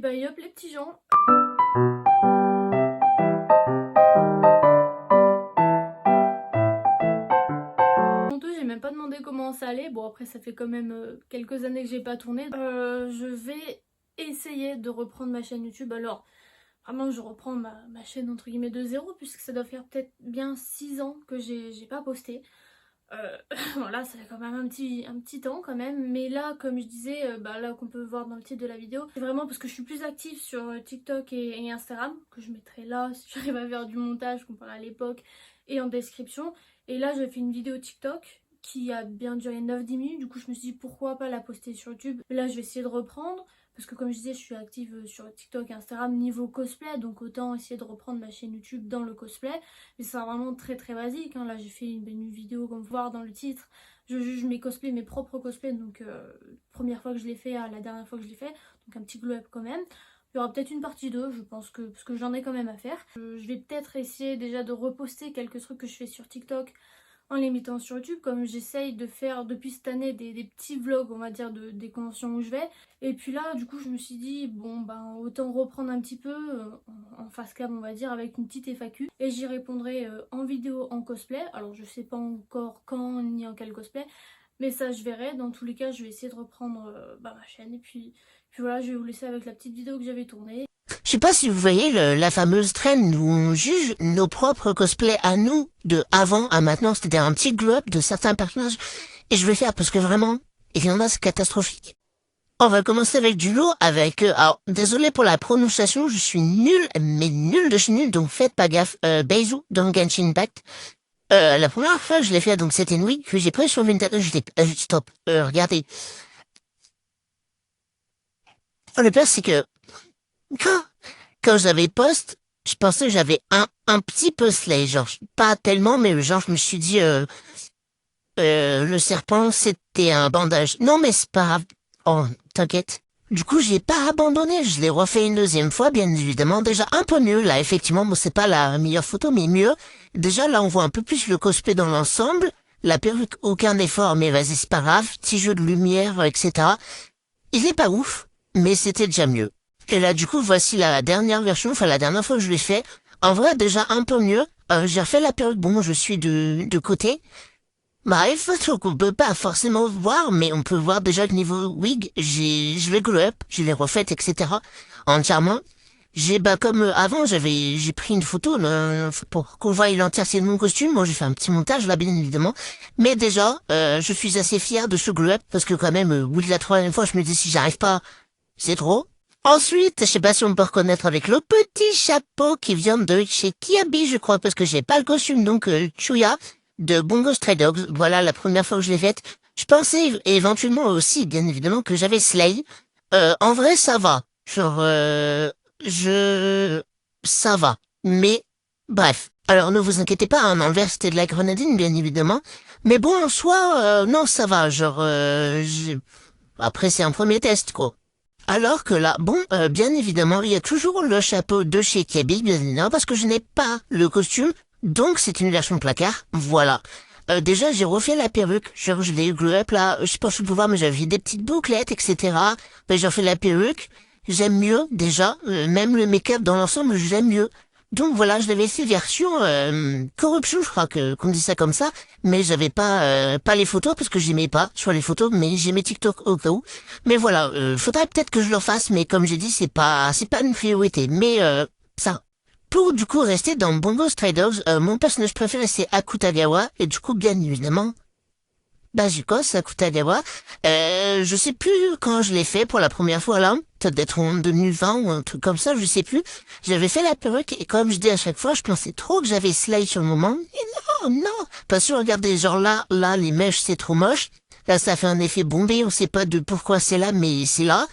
Bah hop les petits gens. J'ai même pas demandé comment ça allait. Bon après ça fait quand même quelques années que j'ai pas tourné. Je vais essayer de reprendre ma chaîne YouTube. Alors vraiment je reprends ma chaîne entre guillemets de zéro puisque ça doit faire peut-être bien 6 ans que j'ai pas posté. Voilà, ça fait quand même un petit temps quand même. Mais là, comme je disais, bah là qu'on peut voir dans le titre de la vidéo, c'est vraiment parce que je suis plus active sur TikTok et Instagram, que je mettrai là si j'arrive à faire du montage, qu'on parle à l'époque, et en description. Et là, j'ai fait une vidéo TikTok qui a bien duré 9-10 minutes. Du coup, je me suis dit pourquoi pas la poster sur YouTube. Là, je vais essayer de reprendre. Parce que comme je disais, je suis active sur TikTok et Instagram niveau cosplay. Donc autant essayer de reprendre ma chaîne YouTube dans le cosplay. Mais c'est vraiment très basique, hein. Là j'ai fait une vidéo comme vous voir dans le titre. Je juge mes cosplays, mes propres cosplays. Donc première fois que je l'ai fait à la dernière fois que je l'ai fait. Donc un petit glow up quand même. Il y aura peut-être une partie 2, je pense que, parce que j'en ai quand même à faire. Je vais peut-être essayer déjà de reposter quelques trucs que je fais sur TikTok en les mettant sur YouTube, comme j'essaye de faire depuis cette année des petits vlogs, on va dire, des conventions où je vais. Et puis là, du coup, je me suis dit, bon, ben, autant reprendre un petit peu en face cam, on va dire, avec une petite FAQ. Et j'y répondrai en vidéo, en cosplay. Alors, je sais pas encore quand ni en quel cosplay, mais ça, je verrai. Dans tous les cas, je vais essayer de reprendre bah, ma chaîne. Et puis voilà, je vais vous laisser avec la petite vidéo que j'avais tournée. Je sais pas si vous voyez la fameuse trend où on juge nos propres cosplays à nous de avant à maintenant, c'est-à-dire un petit glow-up de certains personnages. Et je vais faire parce que vraiment, il y en a, c'est catastrophique. On va commencer avec du lourd, avec... alors, désolé pour la prononciation, je suis nul, mais nul de chez nul, donc faites pas gaffe. Beizu dans Genshin Impact. La première fois que je l'ai fait, donc c'était une wig que j'ai pris sur Vinted, j'étais... stop, regardez. Oh, le pire, c'est que... Quand j'avais post, je pensais que j'avais un petit peu slay, genre pas tellement, mais genre je me suis dit le serpent c'était un bandage. Non mais c'est pas grave. Oh, t'inquiète. Du coup j'ai pas abandonné, je l'ai refait une deuxième fois, bien évidemment. Déjà un peu mieux là, effectivement, bon c'est pas la meilleure photo, mais mieux. Déjà là on voit un peu plus le cosplay dans l'ensemble. La perruque, aucun effort, mais vas-y c'est pas grave. Petit jeu de lumière, etc. Il est pas ouf, mais c'était déjà mieux. Et là, du coup, voici la dernière version, enfin la dernière fois que je l'ai fait. En vrai, déjà un peu mieux. J'ai refait la perruque, bon, je suis de côté. Bref, donc on peut pas forcément voir, mais on peut voir déjà que niveau wig, je l'ai glow up, je l'ai refaite, etc. Entièrement. Bah, comme avant, j'ai pris une photo, là, pour qu'on voie l'entièreté de mon costume. Moi, j'ai fait un petit montage, là, bien évidemment. Mais déjà, je suis assez fier de ce glow up, parce que quand même, au bout de la troisième fois, je me dis, si j'arrive pas, c'est trop. Ensuite, je sais pas si on peut reconnaître avec le petit chapeau qui vient de chez Kiabi, je crois, parce que j'ai pas le costume, donc Chuya de Bongo Stray Dogs. Voilà la première fois que je l'ai faite. Je pensais éventuellement aussi, bien évidemment, que j'avais Slay. En vrai, ça va. Genre, je... ça va. Mais, bref. Alors, ne vous inquiétez pas, hein, dans le verre, c'était de la grenadine, bien évidemment. Mais bon, en soi, non, ça va. Genre, après, c'est un premier test, quoi. Alors que là, bon, bien évidemment, il y a toujours le chapeau de chez Kiabi, bien évidemment, parce que je n'ai pas le costume, donc c'est une version placard, voilà. Déjà, j'ai refait la perruque, genre, je l'ai glow up là, je sais pas si vous pouvez voir, mais j'avais des petites bouclettes, etc. Ben, j'ai refait la perruque, j'aime mieux, déjà, même le make-up dans l'ensemble, j'aime mieux. Donc voilà, je l'avais fait version corruption, je crois que qu'on dit ça comme ça, mais j'avais pas les photos parce que j'aimais pas sur les photos, mais j'aimais TikTok au cas où. Mais voilà, faudrait peut-être que je le fasse, mais comme j'ai dit, c'est pas une priorité. Mais ça. Pour du coup rester dans Bongo Stray Dogs, mon personnage préféré c'est Akutagawa, et du coup bien évidemment Bajikos Akutagawa. Je sais plus quand je l'ai fait pour la première fois là, peut-être d'être en 2020 ou un truc comme ça, je sais plus. J'avais fait la perruque et comme je dis à chaque fois, je pensais trop que j'avais Slay sur le moment. Et non, non, parce que regardez, genre là, les mèches c'est trop moche. Là, ça fait un effet bombé, on sait pas de pourquoi c'est là, mais c'est là.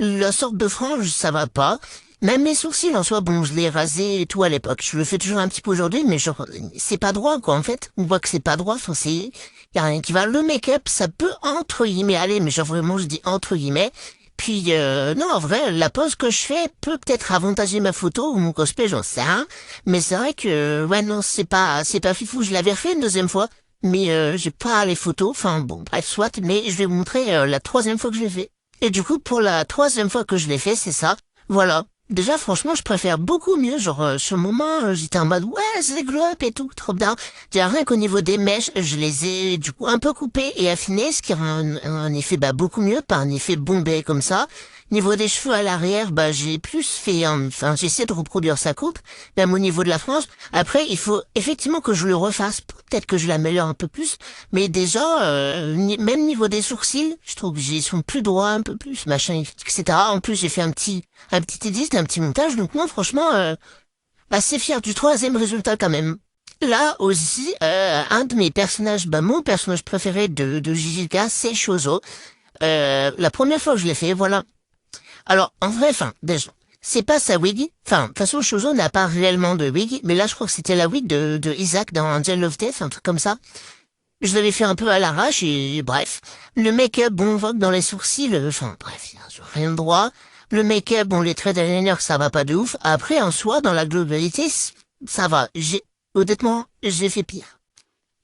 La sorte de frange, ça va pas. Même mes sourcils, en soi, bon, je l'ai rasé et tout à l'époque. Je le fais toujours un petit peu aujourd'hui, mais genre, c'est pas droit, quoi, en fait. On voit que c'est pas droit, enfin, y a rien qui va. Le make-up, ça peut, entre guillemets, aller, mais genre, vraiment, je dis entre guillemets. Puis, non, en vrai, la pose que je fais peut peut-être avantager ma photo ou mon cosplay, j'en sais rien. Mais c'est vrai que, ouais, non, c'est pas fifou. Je l'avais refait une deuxième fois, mais j'ai pas les photos. Enfin, bon, bref, soit, mais je vais vous montrer la troisième fois que je l'ai fait. Et du coup, pour la troisième fois que je l'ai fait, c'est ça. Voilà. Déjà, franchement, je préfère beaucoup mieux. Genre, sur le moment, j'étais en mode, ouais, c'est glow-up et tout, trop bien. Déjà, rien qu'au niveau des mèches, je les ai, du coup, un peu coupées et affinées, ce qui rend un effet, beaucoup mieux, pas un effet bombé comme ça. Niveau des cheveux à l'arrière, j'ai plus fait, enfin, j'essaie de reproduire sa coupe, même au niveau de la frange. Après, il faut effectivement que je le refasse. Peut-être que je l'améliore un peu plus. Mais déjà, même niveau des sourcils, je trouve que ils sont plus droits, un peu plus, machin, etc. En plus, j'ai fait un petit edit, un petit montage. Donc moi, franchement, assez fier du troisième résultat quand même. Là aussi, un de mes personnages, mon personnage préféré de JJK, c'est Chozo. La première fois que je l'ai fait, voilà. Alors, en vrai, déjà, c'est pas sa wig. Enfin, de toute façon, Chozo n'a pas réellement de wig, mais là, je crois que c'était la wig de Isaac dans Angel of Death, un truc comme ça. Je l'avais fait un peu à l'arrache et bref. Le make-up, bon, vogue dans les sourcils, bref, il y a rien de droit. Le make-up, bon, les traits d'eyeliner, ça va pas de ouf. Après, en soi, dans la globalité, ça va. Honnêtement, j'ai fait pire.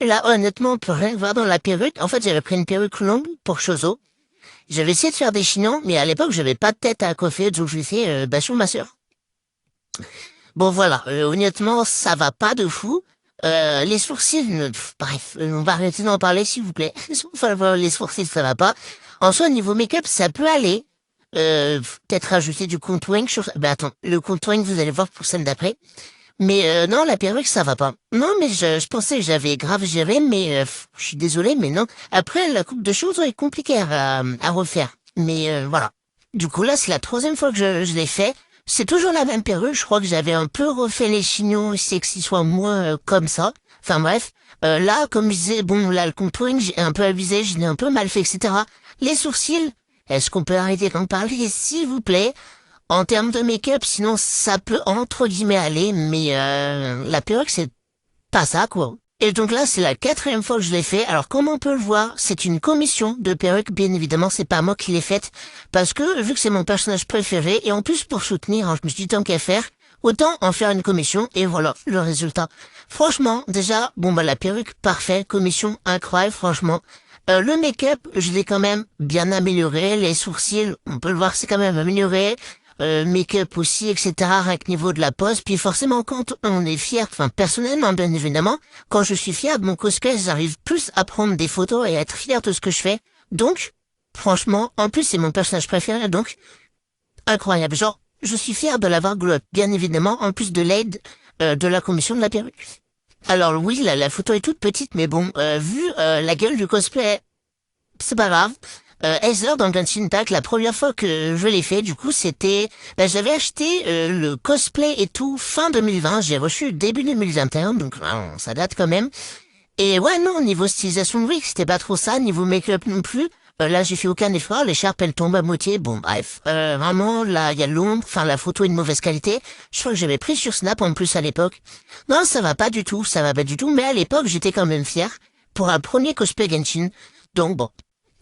Et là, honnêtement, on peut rien voir dans la perruque. En fait, j'avais pris une perruque longue pour Chozo. J'avais essayé de faire des chignons, mais à l'époque, j'avais pas de tête à coiffer, donc je l'ai fait, sur ma sœur. Bon, voilà, honnêtement, ça va pas de fou. Les sourcils, bref, on va arrêter d'en parler, s'il vous plaît. Enfin, voilà, les sourcils, ça va pas. En soi, niveau make-up, ça peut aller. Peut-être rajouter du contouring sur... attends, le contouring, vous allez voir pour celle d'après. Mais non, la perruque, ça va pas. Non, mais je pensais que j'avais grave géré, mais je suis désolé, mais non. Après, la coupe de cheveux est compliquée à refaire. Mais voilà. Du coup, là, c'est la troisième fois que je l'ai fait. C'est toujours la même perruque. Je crois que j'avais un peu refait les chignons, c'est que ce soit moins comme ça. Enfin bref. Là, comme je disais, bon, là, le contouring, j'ai un peu abusé, je l'ai un peu mal fait, etc. Les sourcils, est-ce qu'on peut arrêter d'en parler, s'il vous plaît? En termes de make-up, sinon ça peut entre guillemets aller, mais la perruque c'est pas ça quoi. Et donc là c'est la quatrième fois que je l'ai fait. Alors comme on peut le voir, c'est une commission de perruque, bien évidemment c'est pas moi qui l'ai faite, parce que vu que c'est mon personnage préféré, et en plus pour soutenir, je me suis dit tant qu'à faire, autant en faire une commission, et voilà le résultat. Franchement, déjà, la perruque parfait, commission incroyable franchement. Le make-up, je l'ai quand même bien amélioré, les sourcils, on peut le voir c'est quand même amélioré. Make-up aussi, etc. Avec niveau de la pose. Puis forcément, quand on est fier, personnellement, bien évidemment, quand je suis fier de mon cosplay, j'arrive plus à prendre des photos et à être fier de ce que je fais. Donc, franchement, en plus, c'est mon personnage préféré, donc, incroyable. Genre, je suis fier de l'avoir glow up, bien évidemment, en plus de l'aide de la commission de la perruque. Alors oui, la photo est toute petite, mais bon, vu la gueule du cosplay, c'est pas grave. Heather dans Genshin Impact, la première fois que je l'ai fait, du coup, c'était... j'avais acheté le cosplay et tout fin 2020, j'ai reçu début 2021, donc ça date quand même. Et ouais, non, niveau stylisation, oui, c'était pas trop ça, niveau make-up non plus. Là, j'ai fait aucun effort, l'écharpe, elle tombe à moitié, bon, bref. Vraiment, là, il y a l'ombre, la photo est de mauvaise qualité. Je crois que j'avais pris sur Snap en plus à l'époque. Non, ça va pas du tout, mais à l'époque, j'étais quand même fier pour un premier cosplay Genshin. Donc bon.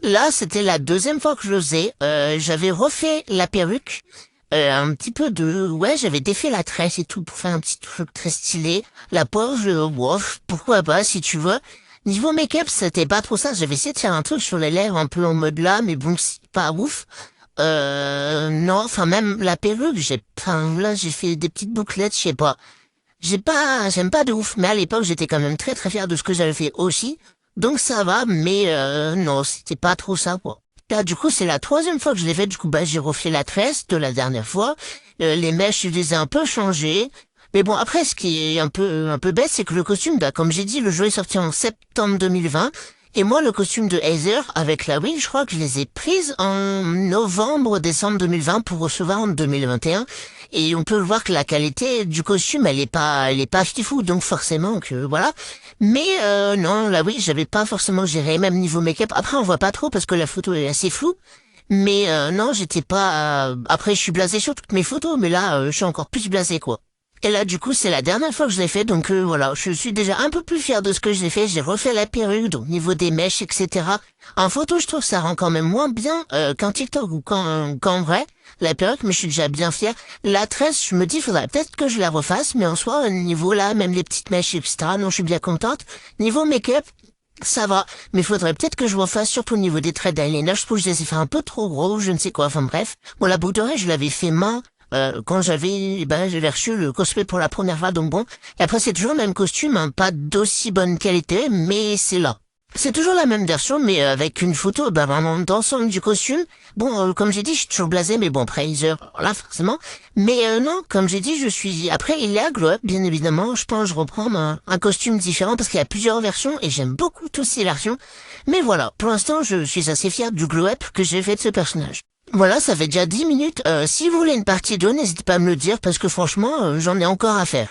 Là, c'était la deuxième fois que je le faisais. J'avais refait la perruque. Un petit peu de... Ouais, j'avais défait la tresse et tout pour faire un petit truc très stylé. La pose, pourquoi pas, si tu veux. Niveau make-up, c'était pas trop ça. J'avais essayé de faire un truc sur les lèvres un peu en mode là, mais bon, c'est pas ouf. Non, même la perruque, là, j'ai fait des petites bouclettes, je sais pas. J'aime pas de ouf, mais à l'époque, j'étais quand même très très fier de ce que j'avais fait aussi. Donc ça va, mais non, c'était pas trop ça, quoi. Là, du coup, c'est la troisième fois que je l'ai fait. Du coup, j'ai refait la tresse de la dernière fois. Les mèches, je les ai un peu changées. Mais bon, après, ce qui est un peu bête, c'est que le costume, comme j'ai dit, le jeu est sorti en septembre 2020. Et moi, le costume de Heather, avec la Wii, je crois que je les ai prises en novembre, décembre 2020 pour recevoir en 2021. Et on peut voir que la qualité du costume, elle est pas fifou, donc forcément que, voilà. Mais, non, la Wii, j'avais pas forcément géré, même niveau make-up. Après, on voit pas trop parce que la photo est assez floue. Mais, non, j'étais pas, après, je suis blasé sur toutes mes photos, mais là, je suis encore plus blasé, quoi. Et là, du coup, c'est la dernière fois que je l'ai fait, donc voilà, je suis déjà un peu plus fier de ce que j'ai fait. J'ai refait la perruque, donc niveau des mèches, etc. En photo, je trouve que ça rend quand même moins bien qu'en TikTok ou qu'en vrai, la perruque, mais je suis déjà bien fier. La tresse, je me dis, faudrait peut-être que je la refasse, mais en soi, niveau là, même les petites mèches, etc., non, je suis bien contente. Niveau make-up, ça va, mais faudrait peut-être que je refasse, surtout au niveau des traits d'eyeliner. Je trouve que je les ai fait un peu trop gros, je ne sais quoi, bref. Bon, la boucle d'oreille, je l'avais fait main. quand j'avais reçu le cosplay pour la première fois, donc bon. Et après, c'est toujours le même costume, hein, pas d'aussi bonne qualité, mais c'est là. C'est toujours la même version, mais avec une photo, vraiment d'ensemble du costume. Bon, comme j'ai dit, je suis toujours blasé, mais bon, Fraser, voilà, forcément. Mais non, comme j'ai dit, Après, il y a Glow Up, bien évidemment. Je pense que je reprends un costume différent, parce qu'il y a plusieurs versions, et j'aime beaucoup toutes ces versions. Mais voilà, pour l'instant, je suis assez fier du Glow Up que j'ai fait de ce personnage. Voilà, ça fait déjà 10 minutes. Si vous voulez une partie 2, n'hésitez pas à me le dire, parce que franchement, j'en ai encore à faire.